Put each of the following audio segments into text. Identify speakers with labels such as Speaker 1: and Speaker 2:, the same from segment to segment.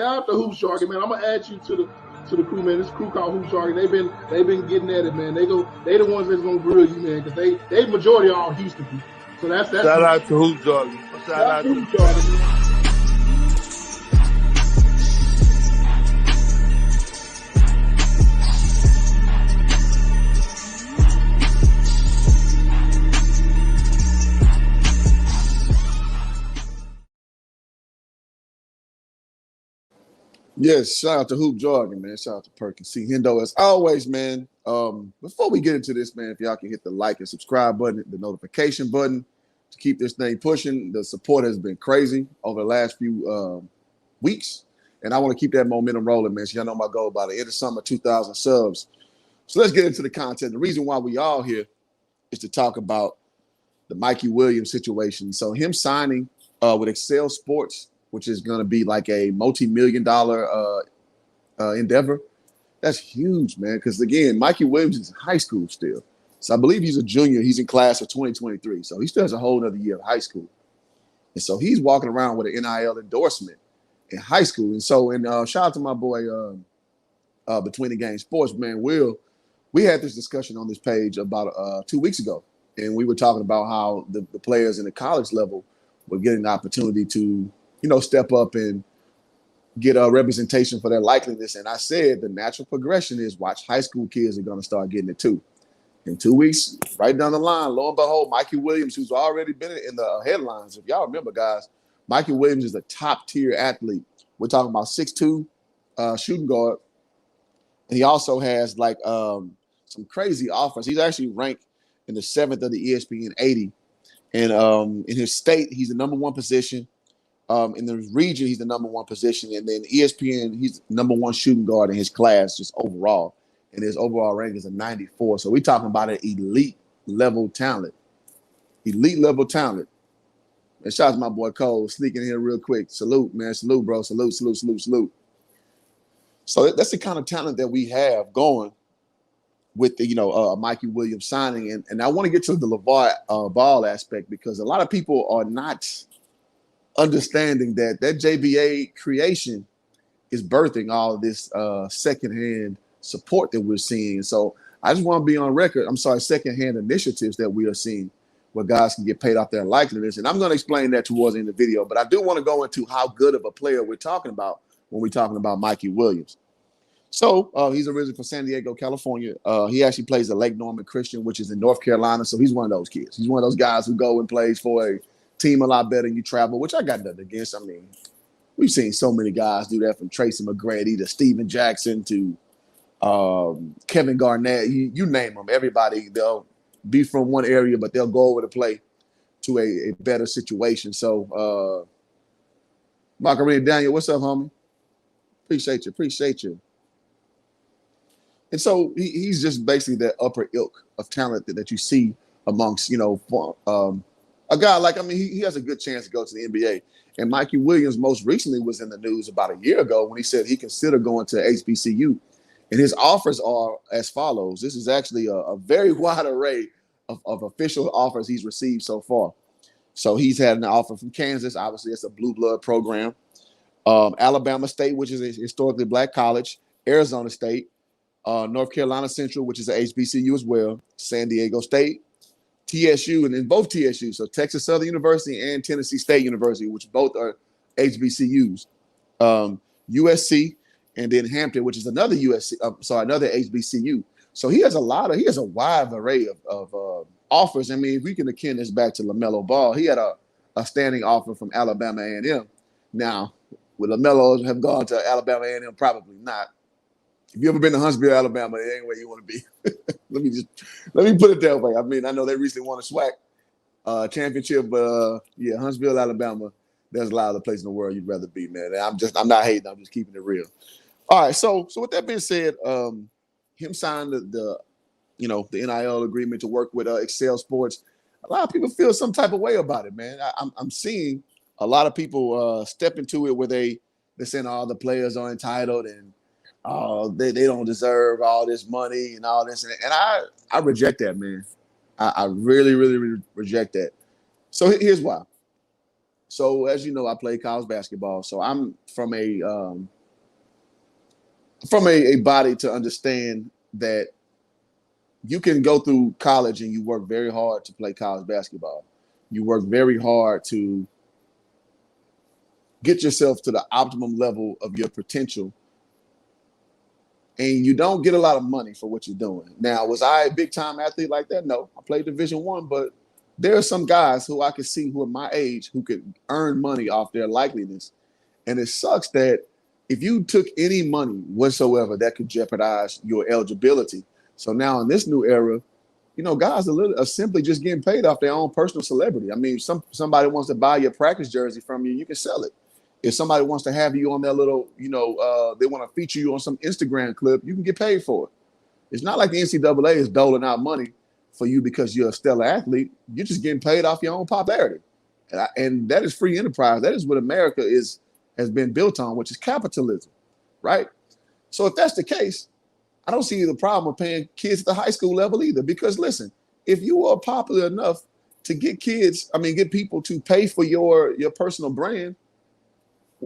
Speaker 1: shout out to Hoop Sharky, man. I'm gonna add you to the crew, man. This crew called Hoop Sharky. They've been getting at it, man. They the ones that's gonna grill you, man, because they majority are all Houston people. So that's
Speaker 2: shout out to Hoop Sharky. Shout out to Hoop Sharky.
Speaker 3: Yes, shout out to Hoop Jargon, man. Shout out to Perkins C. Hendo as always, man. Before we get into this, man, if y'all can hit the like and subscribe button, the notification button to keep this thing pushing. The support has been crazy over the last few weeks, and I want to keep that momentum rolling, man. So y'all know my goal by the end of summer, 2,000 subs. So let's get into the content. The reason why we all here is to talk about the Mikey Williams situation. So him signing with Excel Sports, which is going to be like a multi-million-dollar endeavor. That's huge, man, because, again, Mikey Williams is in high school still. So I believe he's a junior. He's in class of 2023. So he still has a whole other year of high school. And so he's walking around with an NIL endorsement in high school. And so, shout out to my boy Between the Game Sports, man, Will. We had this discussion on this page about 2 weeks ago. And we were talking about how the players in the college level were getting the opportunity to step up and get a representation for their likeliness. And I said the natural progression is watch high school kids are going to start getting it too. In 2 weeks, right down the line, lo and behold, Mikey Williams, who's already been in the headlines. If y'all remember, guys, Mikey Williams is a top-tier athlete. We're talking about 6'2", shooting guard. And he also has, like, some crazy offers. He's actually ranked in the 7th of the ESPN 80. And in his state, he's the number one position. In the region, he's the number one position. And then ESPN, he's number one shooting guard in his class just overall. And his overall rank is a 94. So we're talking about an elite level talent. Elite level talent. And shout out to my boy Cole sneaking in here real quick. Salute, man. Salute, bro. Salute, salute, salute, salute. So that's the kind of talent that we have going with the, Mikey Williams signing. And I want to get to the Lavar Ball aspect because a lot of people are not understanding that JBA creation is birthing all of this secondhand support that we're seeing. So I just want to be on record. Secondhand initiatives that we are seeing where guys can get paid off their likeliness. And I'm going to explain that towards the end of the video. But I do want to go into how good of a player we're talking about when we're talking about Mikey Williams. So he's originally from San Diego, California. He actually plays at Lake Norman Christian, which is in North Carolina. So he's one of those kids. He's one of those guys who go and plays for a team a lot better than you travel, which I got nothing against. I mean, we've seen so many guys do that, from Tracy McGrady to Steven Jackson to Kevin Garnett. You name them. Everybody, they'll be from one area, but they'll go over to play to a better situation. So, Macarena Daniel, what's up, homie? Appreciate you. And so he's just basically that upper ilk of talent that you see amongst, a guy like, he has a good chance to go to the NBA. And Mikey Williams most recently was in the news about a year ago when he said he considered going to HBCU. And his offers are as follows. This is actually a very wide array of official offers he's received so far. So he's had an offer from Kansas. Obviously, it's a blue blood program. Alabama State, which is a historically black college. Arizona State. North Carolina Central, which is a HBCU as well. San Diego State. TSU, and in both TSU, so Texas Southern University and Tennessee State University, which both are HBCUs. USC, and then Hampton, which is another another HBCU. So he has a wide array of offers. I mean, if we can akin this back to LaMelo Ball, he had a standing offer from Alabama A&M. Now, would LaMelo have gone to Alabama A&M? Probably not. If you ever been to Huntsville, Alabama, it ain't where you want to be. Let me put it that way. I mean, I know they recently won a SWAC championship, but Huntsville, Alabama, there's a lot of other places in the world you'd rather be, man. I'm not hating. I'm just keeping it real. All right. So with that being said, him signing the NIL agreement to work with Excel Sports, a lot of people feel some type of way about it, man. I'm seeing a lot of people step into it where they're saying all the players are entitled and they don't deserve all this money and all this. And I reject that, man. I really, really, really reject that. So here's why. So as you know, I play college basketball. So I'm from a from a body to understand that you can go through college and you work very hard to play college basketball. You work very hard to get yourself to the optimum level of your potential, and you don't get a lot of money for what you're doing. Now, was I a big time athlete like that? No, I played Division I, but there are some guys who I could see who are my age who could earn money off their likeliness. And it sucks that if you took any money whatsoever, that could jeopardize your eligibility. So now in this new era, guys are simply just getting paid off their own personal celebrity. I mean, somebody wants to buy your practice jersey from you, you can sell it. If somebody wants to have you on their little, they want to feature you on some Instagram clip, you can get paid for it. It's not like the NCAA is doling out money for you because you're a stellar athlete. You're just getting paid off your own popularity. And that is free enterprise. That is what America has been built on, which is capitalism, right? So if that's the case, I don't see the problem with paying kids at the high school level either. Because listen, if you are popular enough to get people to pay for your personal brand,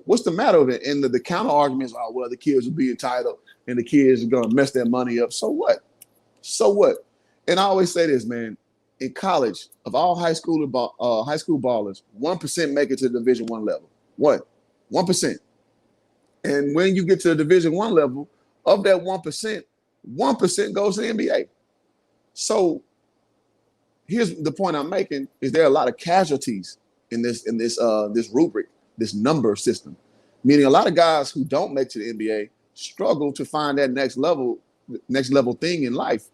Speaker 3: what's the matter with it? And the counter arguments are, well, the kids will be entitled and the kids are going to mess their money up. So what? So what? And I always say this, man. In college, of all high school ballers, 1% make it to the Division I level. What? 1%. And when you get to the Division I level, of that 1%, 1% goes to the NBA. So here's the point I'm making: is there are a lot of casualties in this rubric, this number system, meaning a lot of guys who don't make to the NBA struggle to find that next level thing in life.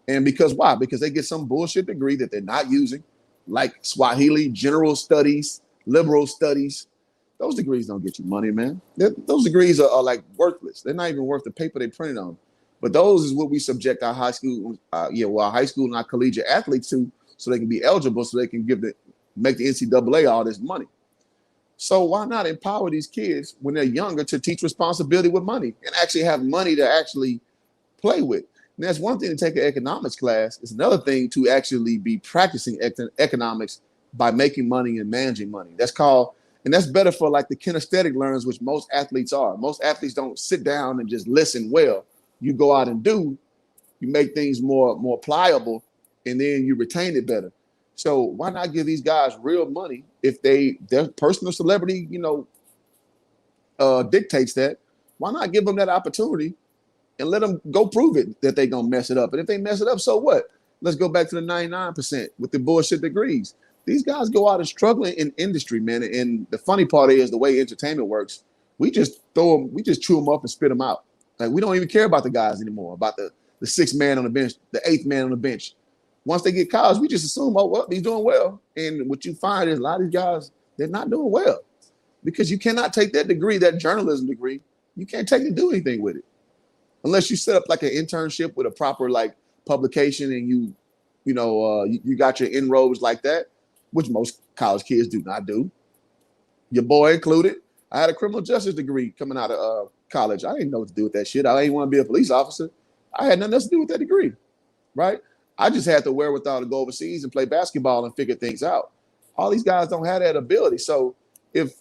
Speaker 3: And because why? Because they get some bullshit degree that they're not using, like Swahili, general studies, liberal studies. Those degrees don't get you money, man. Those degrees are like worthless. They're not even worth the paper they printed on. But those is what we subject our high school, our high school and our collegiate athletes to, so they can be eligible, so they can make the NCAA all this money. So why not empower these kids when they're younger to teach responsibility with money and actually have money to actually play with? And that's one thing to take an economics class. It's another thing to actually be practicing economics by making money and managing money. And that's better for like the kinesthetic learners, which most athletes are. Most athletes don't sit down and just listen well. You go out and do, you make things more pliable, and then you retain it better. So why not give these guys real money if their personal celebrity, dictates that? Why not give them that opportunity and let them go prove it that they're going to mess it up? And if they mess it up, so what? Let's go back to the 99% with the bullshit degrees. These guys go out and struggle in industry, man. And the funny part is the way entertainment works, we just chew them up and spit them out. Like, we don't even care about the guys anymore, about the sixth man on the bench, the eighth man on the bench. Once they get college, we just assume, oh, well, he's doing well. And what you find is a lot of these guys, they're not doing well because you cannot take that degree, that journalism degree, you can't take it and do anything with it. Unless you set up like an internship with a proper like publication and you got your inroads like that, which most college kids do not do. Your boy included. I had a criminal justice degree coming out of college. I didn't know what to do with that shit. I didn't want to be a police officer. I had nothing else to do with that degree, right? I just had the wherewithal to go overseas and play basketball and figure things out. All these guys don't have that ability. So if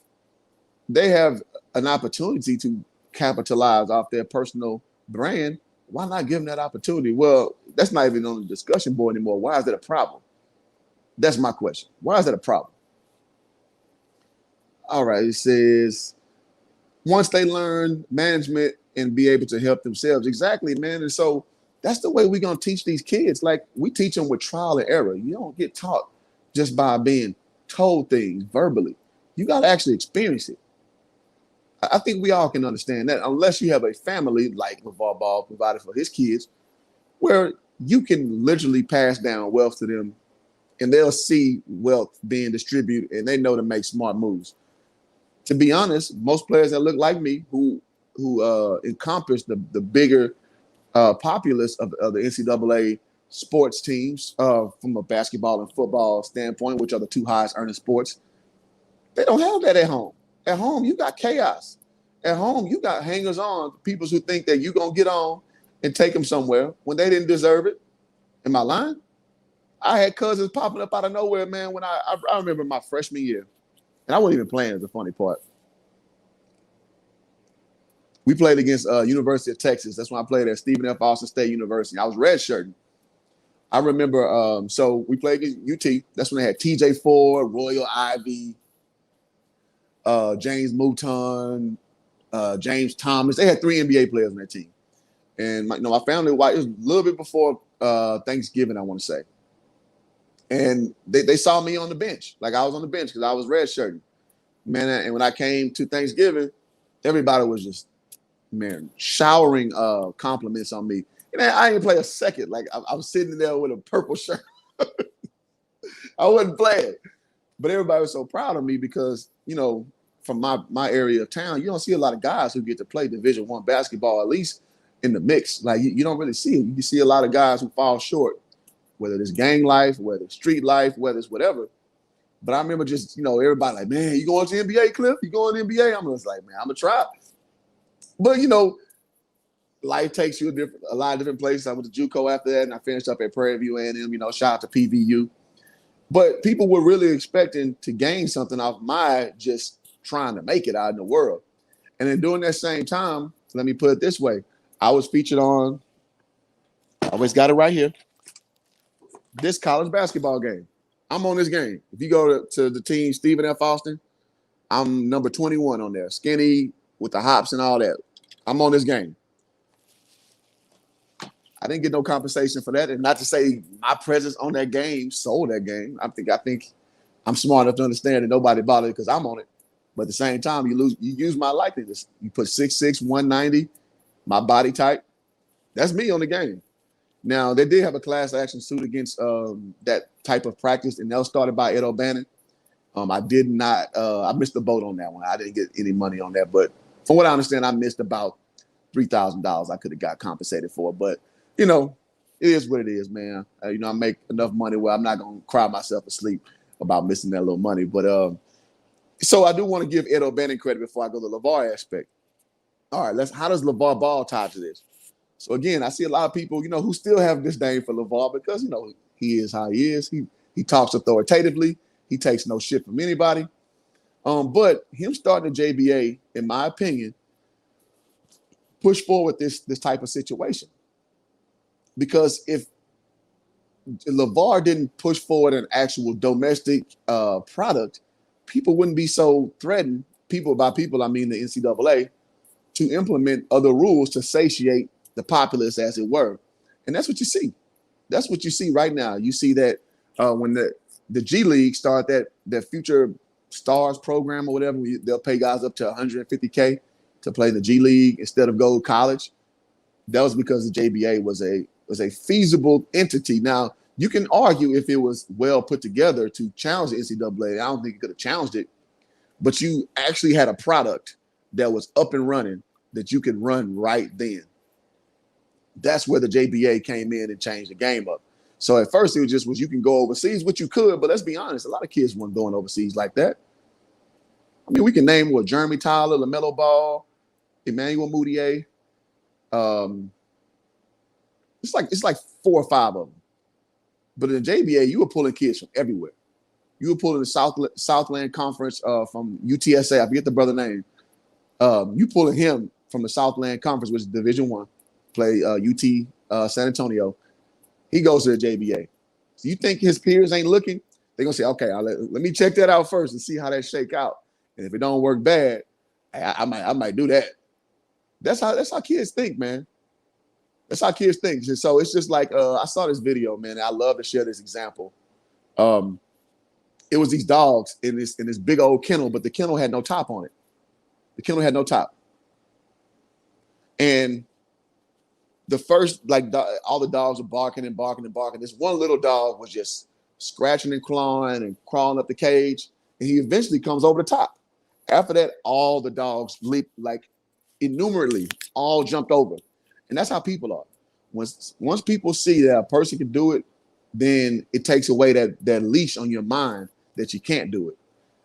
Speaker 3: they have an opportunity to capitalize off their personal brand, why not give them that opportunity? Well, that's not even on the discussion board anymore. Why is that a problem? That's my question. Why is that a problem? All right, it says, once they learn management and be able to help themselves. Exactly, man. And so that's the way we're going to teach these kids. Like, we teach them with trial and error. You don't get taught just by being told things verbally. You got to actually experience it. I think we all can understand that, unless you have a family like LeVar Ball provided for his kids, where you can literally pass down wealth to them and they'll see wealth being distributed and they know to make smart moves. To be honest, most players that look like me who encompass the bigger populace of the NCAA sports teams from a basketball and football standpoint, which are the two highest earning sports, they don't have that at home. At home, you got chaos. At home, you got hangers-on, people who think that you're going to get on and take them somewhere when they didn't deserve it. Am I lying? I had cousins popping up out of nowhere, man, when I remember my freshman year. And I wasn't even playing, is the funny part. We played against University of Texas. That's when I played at Stephen F. Austin State University. I was redshirting. I remember, so we played against UT. That's when they had TJ Ford, Royal Ivy, James Mouton, James Thomas. They had 3 NBA players on that team. And my family, it was a little bit before Thanksgiving, I want to say. And they saw me on the bench. Like I was on the bench because I was redshirting. Man, and when I came to Thanksgiving, everybody was just, man, showering compliments on me. And I didn't play a second. Like I was sitting there with a purple shirt. I wasn't playing. But everybody was so proud of me because, from my area of town, you don't see a lot of guys who get to play Division I basketball, at least in the mix. Like you don't really see it. You see a lot of guys who fall short, whether it's gang life, whether it's street life, whether it's whatever. But I remember just, everybody like, man, you going to the NBA, Cliff? You going to the NBA? I'm just like, man, I'm going to try. But, life takes you a lot of different places. I went to JUCO after that, and I finished up at Prairie View A&M, shout out to PVU. But people were really expecting to gain something off my just trying to make it out in the world. And then during that same time, let me put it this way, I was featured on, I always got it right here, this college basketball game. I'm on this game. If you go to the team, Stephen F. Austin, I'm number 21 on there, skinny with the hops and all that. I'm on this game. I didn't get no compensation for that. And not to say my presence on that game sold that game. I think I'm smart enough to understand that nobody bothered because I'm on it. But at the same time, you use my likeness. You put 6'6", 190, my body type. That's me on the game. Now, they did have a class action suit against that type of practice, and that was started by Ed O'Bannon. I did not I missed the boat on that one. I didn't get any money on that. But from what I understand, I missed about $3,000 I could have got compensated for. But, it is what it is, man. I make enough money where I'm not going to cry myself to sleep about missing that little money. But so I do want to give Ed O'Bannon credit before I go to the Lavar aspect. All right, how does Lavar Ball tie to this? So again, I see a lot of people, who still have disdain for Lavar because, he is how he is. He talks authoritatively. He takes no shit from anybody. But him starting the JBA, in my opinion, push forward this type of situation. Because if Lavar didn't push forward an actual domestic product, people wouldn't be so threatened. By people, I mean the NCAA, to implement other rules to satiate the populace, as it were. And that's what you see. That's what you see right now. You see that when the G League started that Future Stars program or whatever, they'll pay guys up to $150K to play in the G League instead of go to college. That was because the JBA was a feasible entity. Now, you can argue if it was well put together to challenge the NCAA. I don't think it could have challenged it, but you actually had a product that was up and running that you could run right then. That's where the JBA came in and changed the game up. So at first it was you can go overseas, which you could, but let's be honest, a lot of kids weren't going overseas like that. I mean, we can name Jeremy Tyler, LaMelo Ball, Emmanuel Mudiay. It's like 4 or 5 of them. But in the JBA, you were pulling kids from everywhere. You were pulling the Southland Conference from UTSA. I forget the brother name. You pulling him from the Southland Conference, which is Division I, play UT San Antonio. He goes to the JBA. So you think his peers ain't looking? They're going to say, okay, let me check that out first and see how that shake out. And if it don't work bad, I might do that. That's how kids think, man. That's how kids think. And so it's just like I saw this video, man. And I love to share this example. It was these dogs in this big old kennel, but the kennel had no top on it. The kennel had no top. And the first, all the dogs were barking and barking and barking. This one little dog was just scratching and clawing and crawling up the cage. And he eventually comes over the top. After that, all the dogs leaped innumerably, all jumped over. And that's how people are. Once people see that a person can do it, then it takes away that leash on your mind that you can't do it.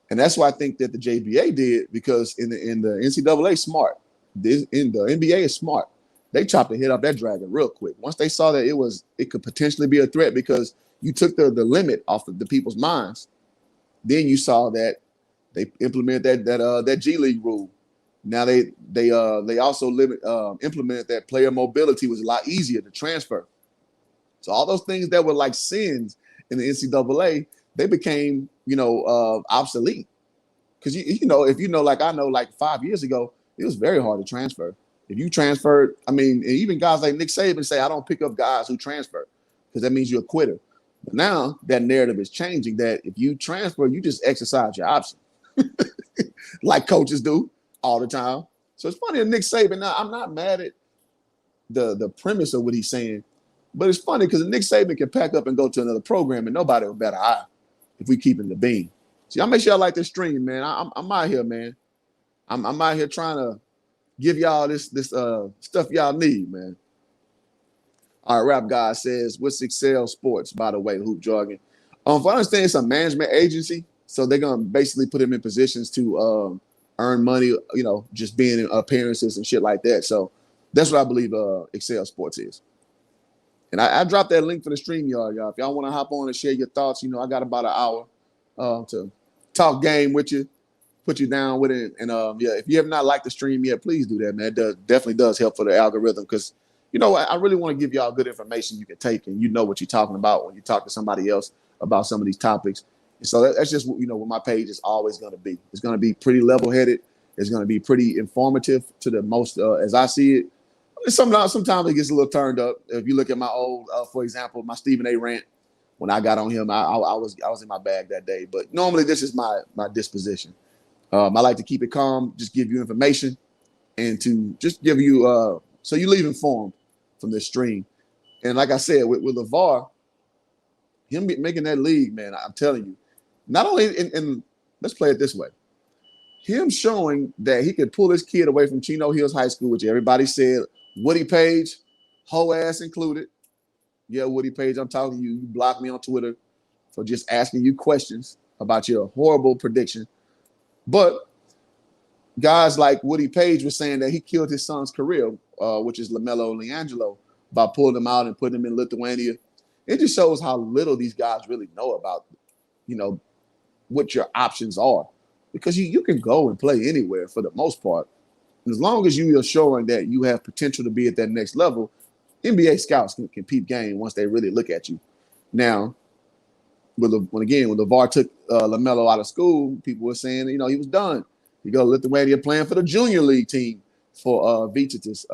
Speaker 3: And that's why I think that the JBA did, because in the NCAA smart. In the NBA is smart. They chopped the head off that dragon real quick. Once they saw that it could potentially be a threat because you took the limit off of the people's minds, then you saw that they implemented that G League rule. Now they also implemented that player mobility was a lot easier to transfer. So all those things that were like sins in the NCAA, they became obsolete. Because if like I know, like 5 years ago, it was very hard to transfer. If you transferred, I mean, even guys like Nick Saban say, I don't pick up guys who transfer because that means you're a quitter. But now that narrative is changing that if you transfer, you just exercise your option like coaches do all the time. So it's funny that Nick Saban, now I'm not mad at the premise of what he's saying, but it's funny because Nick Saban can pack up and go to another program and nobody will bat an eye if we keep him the beam. See, I'll make sure y'all like this stream, man. I'm out here, man. I'm out here trying to give y'all this stuff y'all need, man. All right, Rap God says, what's Excel Sports, by the way, Hoop Jargon? If I understand, it's a management agency, so they're going to basically put him in positions to earn money, just being in appearances and shit like that. So that's what I believe Excel Sports is. And I dropped that link for the stream, y'all. If y'all want to hop on and share your thoughts, I got about an hour to talk game with you, put you down with it. And if you have not liked the stream yet, please do that, man. It definitely does help for the algorithm because, I really want to give y'all good information you can take and what you're talking about when you talk to somebody else about some of these topics. And so that's just, what my page is always going to be. It's going to be pretty level-headed. It's going to be pretty informative to the most, as I see it. Sometimes it gets a little turned up. If you look at my old, for example, my Stephen A. rant, when I got on him, I was in my bag that day. But normally this is my disposition. I like to keep it calm, just give you information, and to just give you so you leave informed from this stream. And like I said, with Lavar, him making that league, man, I'm telling you, not only in let's play it this way, him showing that he could pull his kid away from Chino Hills High School, which everybody said, Woody Page, whole ass included. Yeah, Woody Page, I'm talking to you. You blocked me on Twitter for just asking you questions about your horrible prediction. But guys like Woody Page was saying that he killed his son's career, which is LaMelo Leangelo, by pulling him out and putting him in Lithuania. It just shows how little these guys really know about, what your options are. Because you can go and play anywhere for the most part. And as long as you are showing that you have potential to be at that next level, NBA scouts can peep game once they really look at you. Now, when LaVar took LaMelo out of school, people were saying, he was done. He go to Lithuania playing for the junior league team for Vytautas.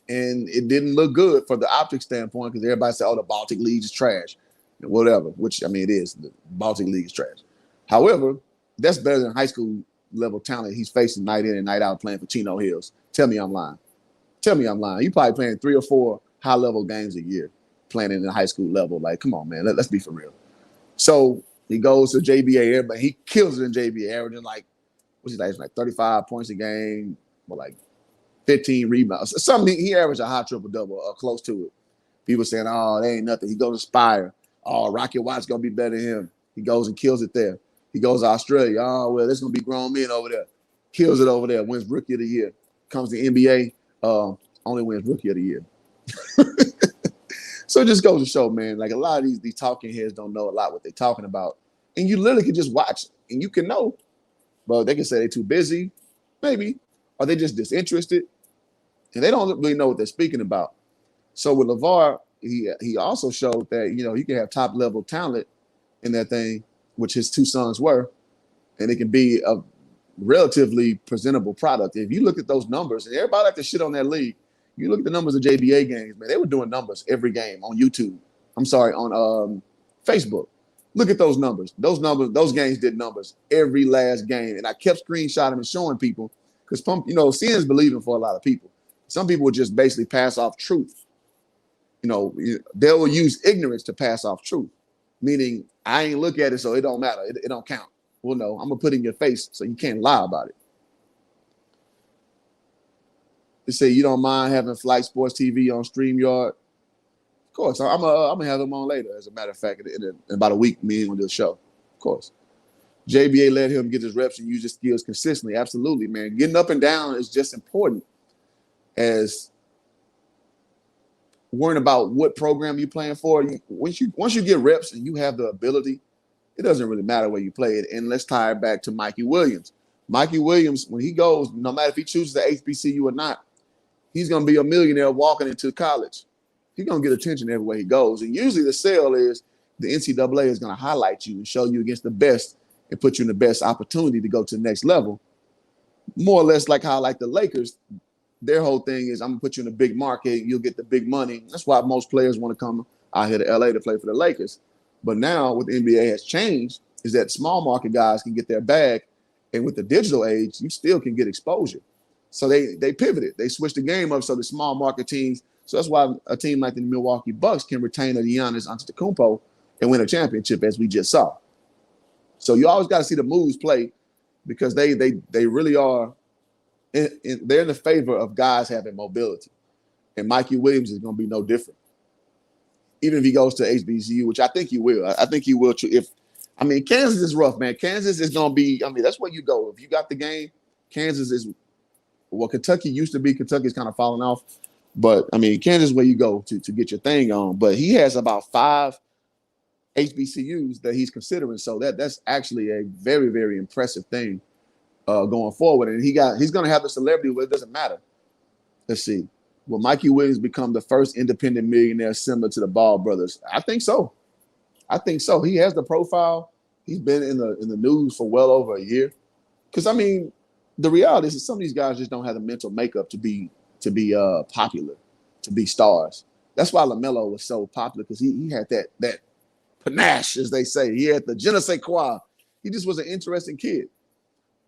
Speaker 3: And it didn't look good for the optic standpoint because everybody said, the Baltic League is trash and whatever, which, it is. The Baltic League is trash. However, that's better than high school level talent he's facing night in and night out playing for Chino Hills. Tell me I'm lying. You probably playing 3 or 4 high-level games a year playing in the high school level. Like, come on, man. Let's be for real. So he goes to JBA, but he kills it in JBA, averaging like 35 points a game, or like 15 rebounds. Something he averaged a high triple-double or close to it. People saying, that ain't nothing. He goes to Spire. Rocket Watt's going to be better than him. He goes and kills it there. He goes to Australia. There's going to be grown men over there. Kills it over there. Wins Rookie of the Year. Comes to NBA. Only wins Rookie of the Year. So it just goes to show, man, like a lot of these talking heads don't know a lot what they're talking about. And you literally can just watch and you can know. But they can say they're too busy, maybe, or they just disinterested. And they don't really know what they're speaking about. So with LaVar, he also showed that, he can have top-level talent in that thing, which his 2 sons were, and it can be a relatively presentable product. If you look at those numbers, and everybody like to shit on that league, you look at the numbers of JBA games, man, they were doing numbers every game on YouTube. On Facebook. Look at those numbers. Those games did numbers every last game. And I kept screenshotting and showing people because, seeing is believing for a lot of people. Some people would just basically pass off truth. They'll use ignorance to pass off truth, meaning I ain't look at it, so it don't matter. It don't count. Well, no, I'm going to put it in your face so you can't lie about it. They say you don't mind having Flight Sports TV on StreamYard. Of course, I'm gonna have them on later. As a matter of fact, in about a week, me and gonna do a show. Of course, JBA let him get his reps and use his skills consistently. Absolutely, man. Getting up and down is just important as worrying about what program you're playing for. Once you get reps and you have the ability, it doesn't really matter where you play it. And let's tie it back to Mikey Williams. Mikey Williams, when he goes, no matter if he chooses the HBCU or not, he's going to be a millionaire walking into college. He's going to get attention everywhere he goes. And usually the sell is the NCAA is going to highlight you and show you against the best and put you in the best opportunity to go to the next level. More or less like how like the Lakers, their whole thing is I'm going to put you in a big market. You'll get the big money. That's why most players want to come out here to LA to play for the Lakers. But now what the NBA has changed is that small market guys can get their bag. And with the digital age, you still can get exposure. So they pivoted. They switched the game up so the small market teams. So that's why a team like the Milwaukee Bucks can retain a Giannis Antetokounmpo and win a championship, as we just saw. So you always got to see the moves play because they really are. They're in the favor of guys having mobility, and Mikey Williams is going to be no different. Even if he goes to HBCU, which I think he will. I think he will. Kansas is rough, man. Kansas is going to be. That's where you go if you got the game. Kansas is. Well, Kentucky used to be. Kentucky's kind of falling off. But, Kansas is where you go to get your thing on. But he has about 5 HBCUs that he's considering. So that's actually a very, very impressive thing going forward. And he's going to have a celebrity where it doesn't matter. Let's see. Will Mikey Williams become the first independent millionaire similar to the Ball brothers? I think so. He has the profile. He's been in the news for well over a year. Because, the reality is that some of these guys just don't have the mental makeup to be popular, to be stars. That's why LaMelo was so popular because he had that panache, as they say. He had the je ne sais quoi. He just was an interesting kid.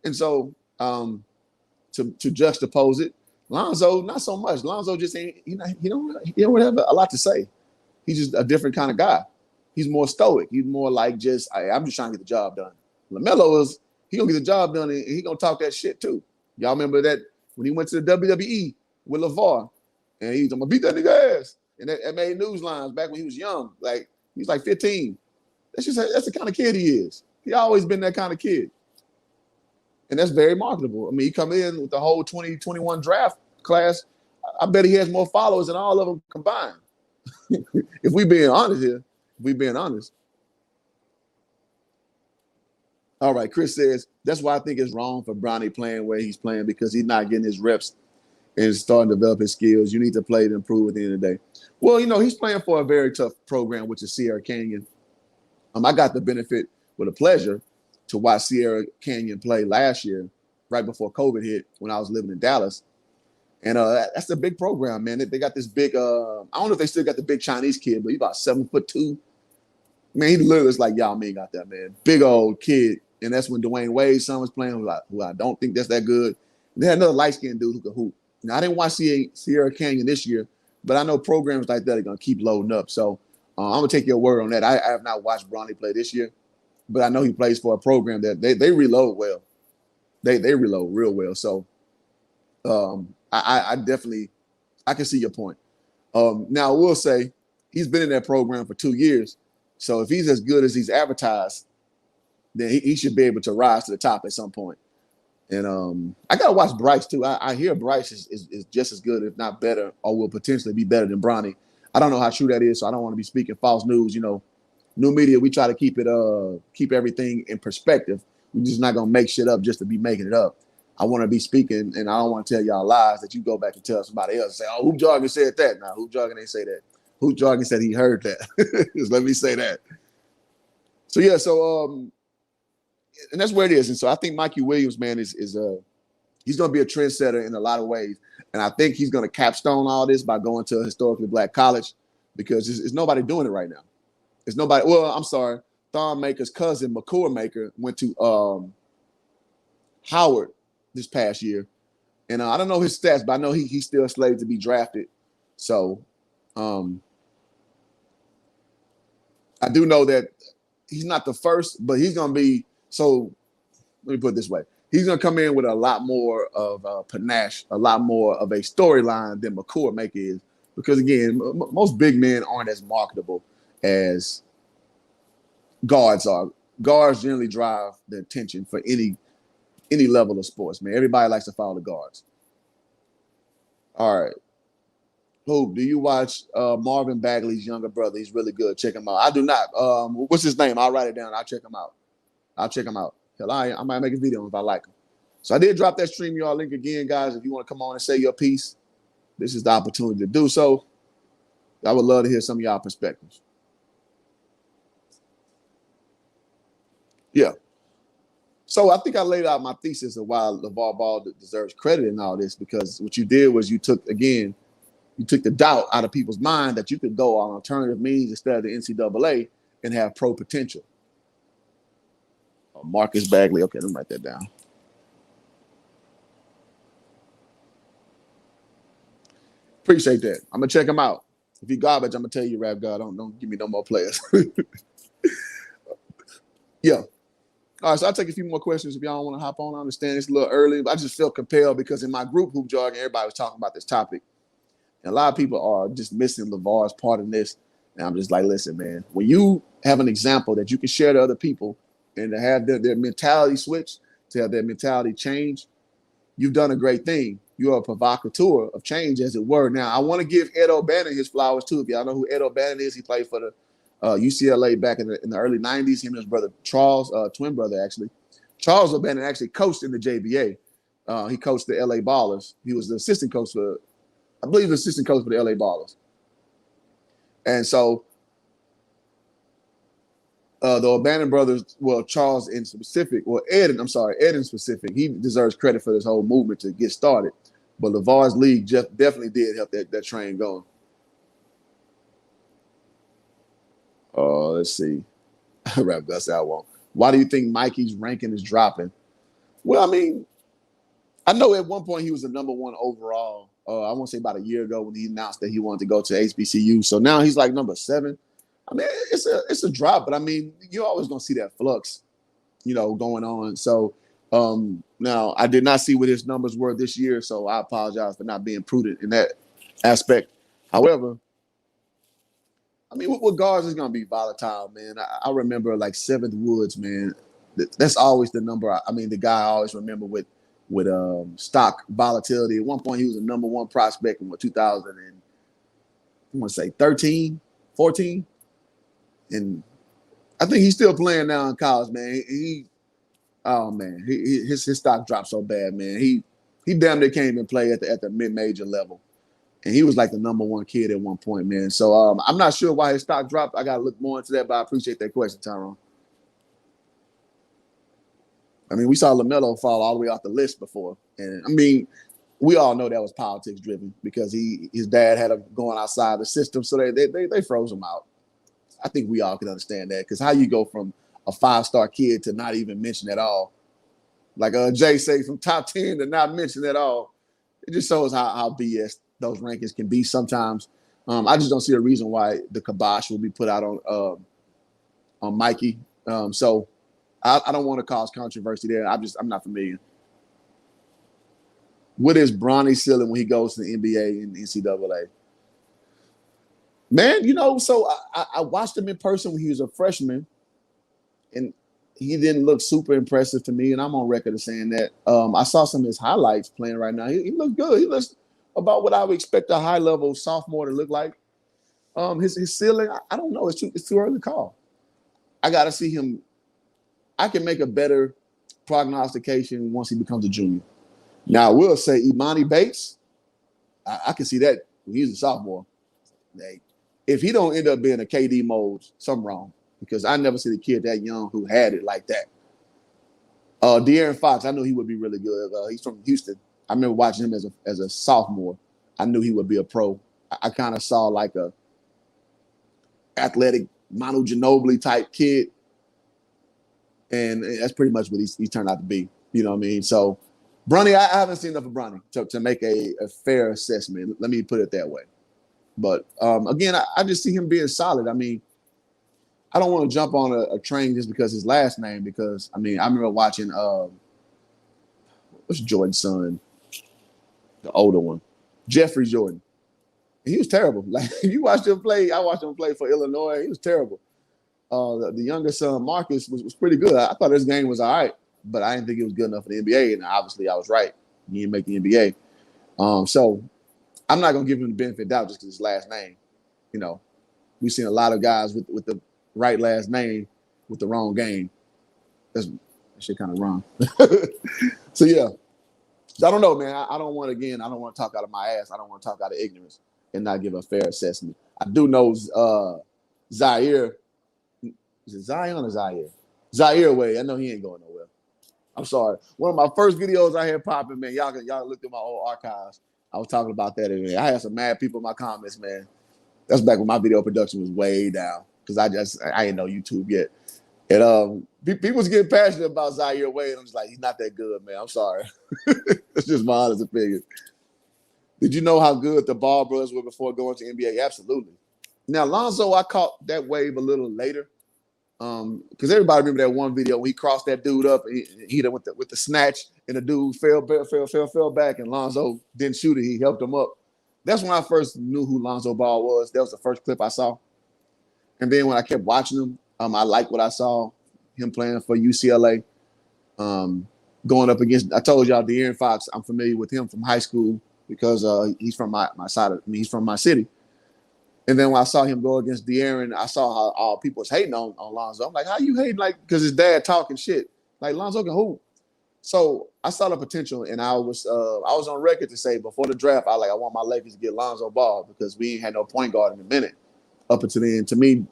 Speaker 3: And so to juxtapose it, Lonzo, not so much. Lonzo just ain't, he don't have a lot to say. He's just a different kind of guy. He's more stoic. He's more like I'm just trying to get the job done. LaMelo is, he gonna get the job done and he gonna talk that shit too. Y'all remember that when he went to the WWE with Lavar and he's gonna beat that nigga ass. And that made news lines back when he was young. Like he was like 15. That's the kind of kid he is. He always been that kind of kid. And that's very marketable. He come in with the whole 2021 draft class. I bet he has more followers than all of them combined. If we being honest. All right, Chris says, that's why I think it's wrong for Bronny playing where he's playing because he's not getting his reps and starting to develop his skills. You need to play to improve at the end of the day. Well, he's playing for a very tough program, which is Sierra Canyon. I got the benefit with a pleasure to watch Sierra Canyon play last year, right before COVID hit when I was living in Dallas. And that's a big program, man. They got this big, I don't know if they still got the big Chinese kid, but he's about 7'2". Man, he literally is like Yao Ming got that, man. Big old kid. And that's when Dwayne Wade's son was playing, who I don't think that's that good. And they had another light-skinned dude who could hoop. Now, I didn't watch Sierra Canyon this year, but I know programs like that are going to keep loading up. So I'm going to take your word on that. I have not watched Bronny play this year, but I know he plays for a program that they reload well. They reload real well. So I definitely can see your point. Now, I will say he's been in that program for 2 years. So if he's as good as he's advertised, then he should be able to rise to the top at some point. And I got to watch Bryce, too. I hear Bryce is just as good, if not better, or will potentially be better than Bronny. I don't know how true that is, so I don't want to be speaking false news. New media, we try to keep everything in perspective. We're just not going to make shit up just to be making it up. I want to be speaking, and I don't want to tell y'all lies that you go back and tell somebody else. Say, oh, Hoop Jargon said that. Now, Hoop Jargon ain't say that. Hoop Jargon said he heard that. Just let me say that. So, yeah, and that's where it is. And so I think Mikey Williams, man, is he's going to be a trendsetter in a lot of ways. And I think he's going to capstone all this by going to a historically black college because there's nobody doing it right now. There's nobody. Well, I'm sorry. Thon Maker's cousin, McCord Maker, went to Howard this past year. And I don't know his stats, but I know he's still slated to be drafted. So I do know that he's not the first, but he's going to be. So let me put it this way. He's going to come in with a lot more of panache, a lot more of a storyline than McCord Maker is. Because, again, most big men aren't as marketable as guards are. Guards generally drive the attention for any level of sports, man. Everybody likes to follow the guards. All right. Hoop, do you watch Marvin Bagley's younger brother? He's really good. Check him out. I do not. What's his name? I'll write it down. I'll check him out. Hell, I might make a video if I like him. So I did drop that StreamYard link again, guys. If you want to come on and say your piece, this is the opportunity to do so. I would love to hear some of y'all perspectives. Yeah. So I think I laid out my thesis of why LaVar Ball deserves credit in all this, because what you did was you took the doubt out of people's mind that you could go on alternative means instead of the NCAA and have pro potential. Marcus Bagley. Okay, let me write that down. Appreciate that. I'm gonna check him out. If he garbage, I'm gonna tell you, Rap God, don't give me no more players. Yeah. All right, so I'll take a few more questions if y'all want to hop on. I understand it's a little early, but I just felt compelled because in my group Hoop Jargon, everybody was talking about this topic. And a lot of people are just missing LaVar's part in this. And I'm just like, listen, man, when you have an example that you can share to other people and to have their mentality switch, to have their mentality change, you've done a great thing. You're a provocateur of change, as it were. Now, I want to give Ed O'Bannon his flowers, too. If y'all know who Ed O'Bannon is, he played for the UCLA back in the early 90s. Him and his brother, Charles, twin brother, actually. Charles O'Bannon actually coached in the JBA. He coached the LA Ballers. He was the assistant coach for, I believe, the assistant coach for the LA Ballers. And so the O'Bannon brothers, well, Charles in specific, Ed in specific, he deserves credit for this whole movement to get started. But LaVar's league definitely did help that train going. Let's see. Rap Gus, I won't. Why do you think Mikey's ranking is dropping? Well, I mean, I know at one point he was the number one overall. I want to say about a year ago when he announced that he wanted to go to HBCU. So now he's like number 7. I mean, it's a drop, but I mean, you're always gonna see that flux, going on. So now I did not see what his numbers were this year, so I apologize for not being prudent in that aspect. However, I mean, with guards, it's gonna be volatile, man. I remember like 7th Woods, man. That's always the number. The guy I always remember with stock volatility. At one point, he was the number 1 prospect in 2013, 14. And I think he's still playing now in college, man. His stock dropped so bad, man. He damn near can't even play at the mid-major level. And he was like the number 1 kid at one point, man. So I'm not sure why his stock dropped. I got to look more into that, but I appreciate that question, Tyrone. I mean, we saw LaMelo fall all the way off the list before. And, I mean, we all know that was politics driven because his dad had him going outside the system, so they froze him out. I think we all can understand that, because how you go from a 5-star kid to not even mention at all, like Jay say, from top 10 to not mention at all, it just shows how BS those rankings can be sometimes. I just don't see a reason why the kibosh will be put out on Mikey. So I don't want to cause controversy there. I'm not familiar. What is Bronny's ceiling when he goes to the NBA and the NCAA? Man, so I watched him in person when he was a freshman, and he didn't look super impressive to me, and I'm on record of saying that. I saw some of his highlights playing right now. He looked good. He looks about what I would expect a high-level sophomore to look like. His ceiling, I don't know. It's too early to call. I got to see him. I can make a better prognostication once he becomes a junior. Now, I will say Imani Bates, I can see that when he's a sophomore. If he don't end up being a KD mode, something wrong, because I never see a kid that young who had it like that. De'Aaron Fox, I knew he would be really good. He's from Houston. I remember watching him as a sophomore. I knew he would be a pro. I kind of saw like a athletic Manu Ginobili type kid, and that's pretty much what he turned out to be. You know what I mean? So, Bronny, I haven't seen enough of Bronny to make a fair assessment. Let me put it that way. But again, I just see him being solid. I mean, I don't want to jump on a train just because his last name. Because I remember watching what's Jordan's son, the older one, Jeffrey Jordan. And he was terrible. Like you watched him play. I watched him play for Illinois. He was terrible. The younger son, Marcus, was pretty good. I thought his game was all right, but I didn't think it was good enough for the NBA. And obviously, I was right. He didn't make the NBA. So I'm not gonna give him the benefit of doubt just because his last name. We've seen a lot of guys with the right last name with the wrong game. That shit kind of wrong. So yeah, I don't know, man. I don't want to talk out of my ass. I don't want to talk out of ignorance and not give a fair assessment. I do know Zaire. Is it Zion or Zaire? Zaire Way. I know he ain't going nowhere. I'm sorry. One of my first videos I had popping, man. Y'all looked at my old archives. I was talking about that. And I had some mad people in my comments, man. That's back when my video production was way down because I didn't know YouTube yet. And people was getting passionate about Zaire Wade. I'm just like, he's not that good, man. I'm sorry. That's just my honest opinion. Did you know how good the Ball brothers were before going to NBA? Absolutely. Now, Lonzo, I caught that wave a little later. Because everybody remember that one video when he crossed that dude up and he hit him with the snatch and the dude fell back and Lonzo didn't shoot it. He helped him up. That's when I first knew who Lonzo Ball was. That was the first clip I saw. And then when I kept watching him, I liked what I saw, him playing for UCLA, going up against, I told y'all, De'Aaron Fox, I'm familiar with him from high school because he's from my side of me. He's from my city. And then when I saw him go against De'Aaron, I saw how all people was hating on Lonzo. I'm like, how you hating? Like, because his dad talking shit. Like, Lonzo can hoop. So I saw the potential, and I was on record to say before the draft, I want my Lakers to get Lonzo Ball because we ain't had no point guard in a minute. Up until then, to me,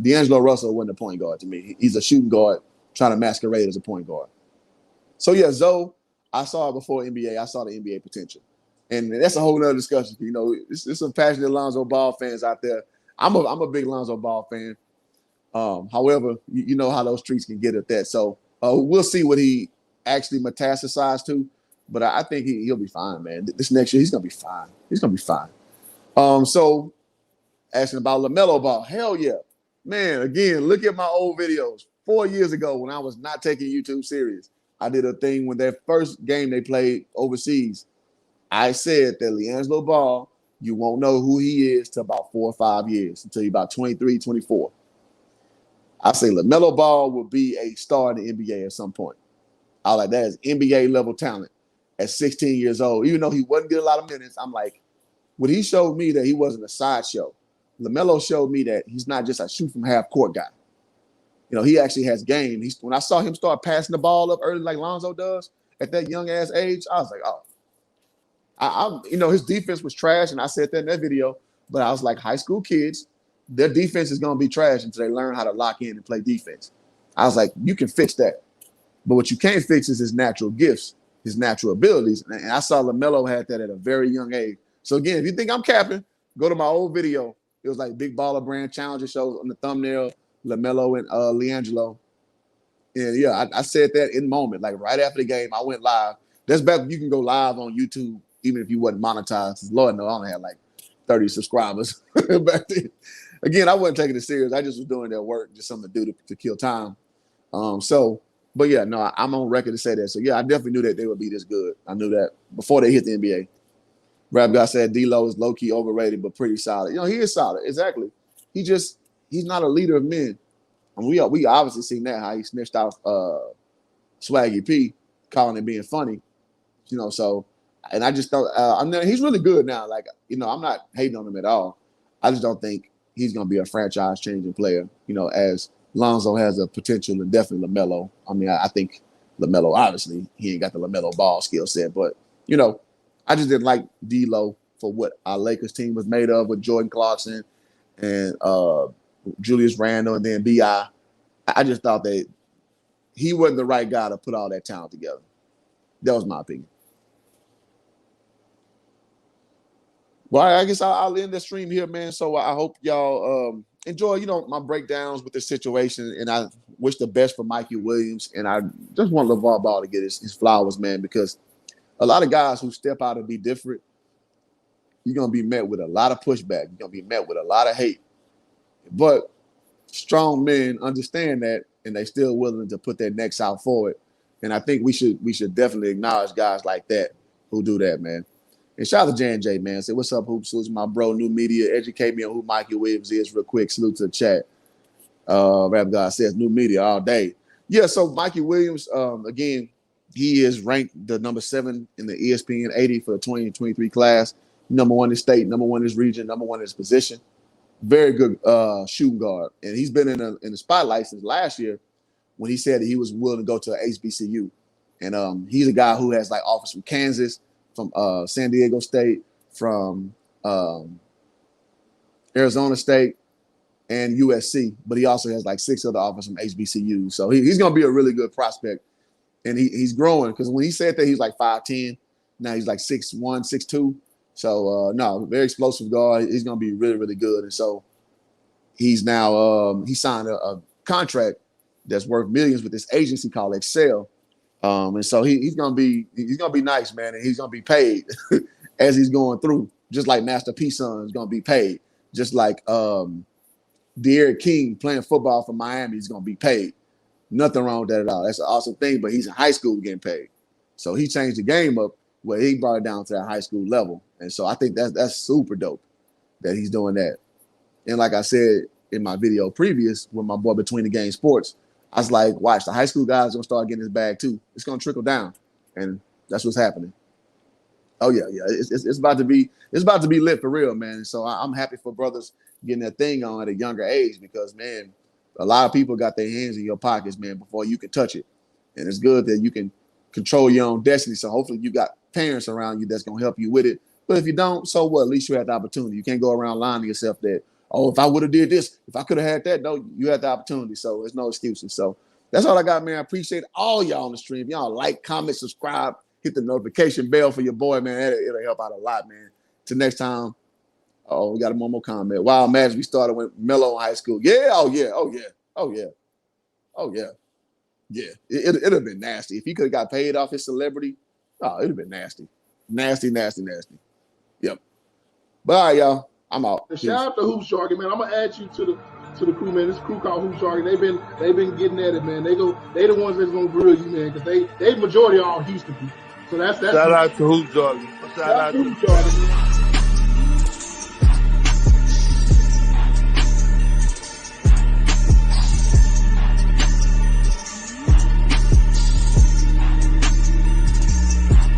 Speaker 3: D'Angelo Russell wasn't a point guard to me. He's a shooting guard trying to masquerade as a point guard. So yeah, Zoe, I saw it before NBA. I saw the NBA potential. And that's a whole nother discussion. You know, there's some passionate Lonzo Ball fans out there. I'm a big Lonzo Ball fan. However, you know how those streets can get at that. So we'll see what he actually metastasized to. But I think he'll be fine, man. This next year, he's going to be fine. He's going to be fine. So asking about LaMelo Ball. Hell yeah. Man, again, look at my old videos. 4 years ago when I was not taking YouTube serious, I did a thing when their first game they played overseas. I said that LiAngelo Ball, you won't know who he is till about 4 or 5 years, until you're about 23, 24. I say LaMelo Ball will be a star in the NBA at some point. I like that as NBA level talent at 16 years old. Even though he wasn't getting a lot of minutes, I'm like, when he showed me that he wasn't a sideshow, LaMelo showed me that he's not just a shoot from half court guy. You know, he actually has game. When I saw him start passing the ball up early like Lonzo does at that young ass age, I was like, oh. His defense was trash, and I said that in that video, but I was like, high school kids, their defense is going to be trash until they learn how to lock in and play defense. I was like, you can fix that. But what you can't fix is his natural gifts, his natural abilities. And I saw LaMelo had that at a very young age. So, again, if you think I'm capping, go to my old video. It was like Big Baller Brand Challenger shows on the thumbnail, LaMelo and LiAngelo. And, yeah, I said that in the moment. Like, right after the game, I went live. That's back when you can go live on YouTube, even if you wasn't monetized. Lord knows I only had like 30 subscribers back then. Again, I wasn't taking it serious. I just was doing that work, just something to do to kill time. But yeah, no, I'm on record to say that. So yeah, I definitely knew that they would be this good. I knew that before they hit the NBA. Rap guy said D-Lo is low-key overrated, but pretty solid. You know, he is solid. Exactly. He's not a leader of men. And we obviously seen that, how he snitched off Swaggy P, calling it being funny. You know, so, and I just thought, he's really good now. Like, you know, I'm not hating on him at all. I just don't think he's going to be a franchise-changing player, you know, as Lonzo has a potential, and definitely LaMelo. I mean, I think LaMelo, obviously, he ain't got the LaMelo Ball skill set, but, you know, I just didn't like D-Lo for what our Lakers team was made of with Jordan Clarkson and Julius Randle and then B.I. I just thought that he wasn't the right guy to put all that talent together. That was my opinion. Well, I guess I'll end the stream here, man. So I hope y'all enjoy, you know, my breakdowns with the situation. And I wish the best for Mikey Williams. And I just want LaVar Ball to get his flowers, man, because a lot of guys who step out and be different, you're going to be met with a lot of pushback. You're going to be met with a lot of hate. But strong men understand that, and they still willing to put their necks out for it. And I think we should definitely acknowledge guys like that who do that, man. And shout out to J&J, man. Say, what's up, Hoops? Salute to my bro, New Media. Educate me on who Mikey Williams is real quick. Salute to the chat. Rap God says New Media all day. Yeah, so Mikey Williams, again, he is ranked the number 7 in the ESPN 80 for the 2023 class. Number 1 in state, number 1 in his region, number 1 in his position. Very good shooting guard. And he's been in the spotlight since last year when he said that he was willing to go to HBCU. And he's a guy who has like offers from Kansas, from San Diego State, from Arizona State, and USC. But he also has like 6 other offers from HBCU. So he's going to be a really good prospect. And he's growing, because when he said that, he's like 5'10". Now he's like 6'1", 6'2". So, no, very explosive guard. He's going to be really, really good. And so he's now he signed a contract that's worth millions with this agency called Excel. And so he's gonna be nice, man, and he's gonna be paid as he's going through, just like Master P Son is gonna be paid, just like De'Aaron King playing football for Miami is gonna be paid. Nothing wrong with that at all. That's an awesome thing, but he's in high school getting paid. So he changed the game up where he brought it down to that high school level. And so I think that's super dope that he's doing that. And like I said in my video previous with my boy Between the Game Sports, I was like, watch, the high school guys are gonna start getting his bag too. It's gonna trickle down, and that's what's happening. Oh yeah. It's about to be lit for real, man. So I'm happy for brothers getting that thing on at a younger age, because man, a lot of people got their hands in your pockets, man, before you can touch it. And it's good that you can control your own destiny. So hopefully you got parents around you that's gonna help you with it. But if you don't, so what? At least you had the opportunity. You can't go around lying to yourself that, oh, if I would have did this, if I could have had that, no, you had the opportunity. So there's no excuses. So that's all I got, man. I appreciate all y'all on the stream. Y'all like, comment, subscribe, hit the notification bell for your boy, man. It'll help out a lot, man. Till next time. Oh, we got one more comment. Wow, imagine we started with Melo in high school. Yeah, oh yeah. Yeah, it'd have been nasty. If he could have got paid off his celebrity, oh, it'd have been nasty. Nasty. Yep. But all right, y'all. I'm out.
Speaker 1: Shout out to Hoops Jargon, man. I'm gonna add you to the crew, man. This crew called Hoops Jargon. They've been getting at it, man. They the ones that's gonna grill you, man, because they majority are all Houston people. So that's
Speaker 2: shout out to Hoops Jargon.
Speaker 1: Shout out to Hoops Jargon.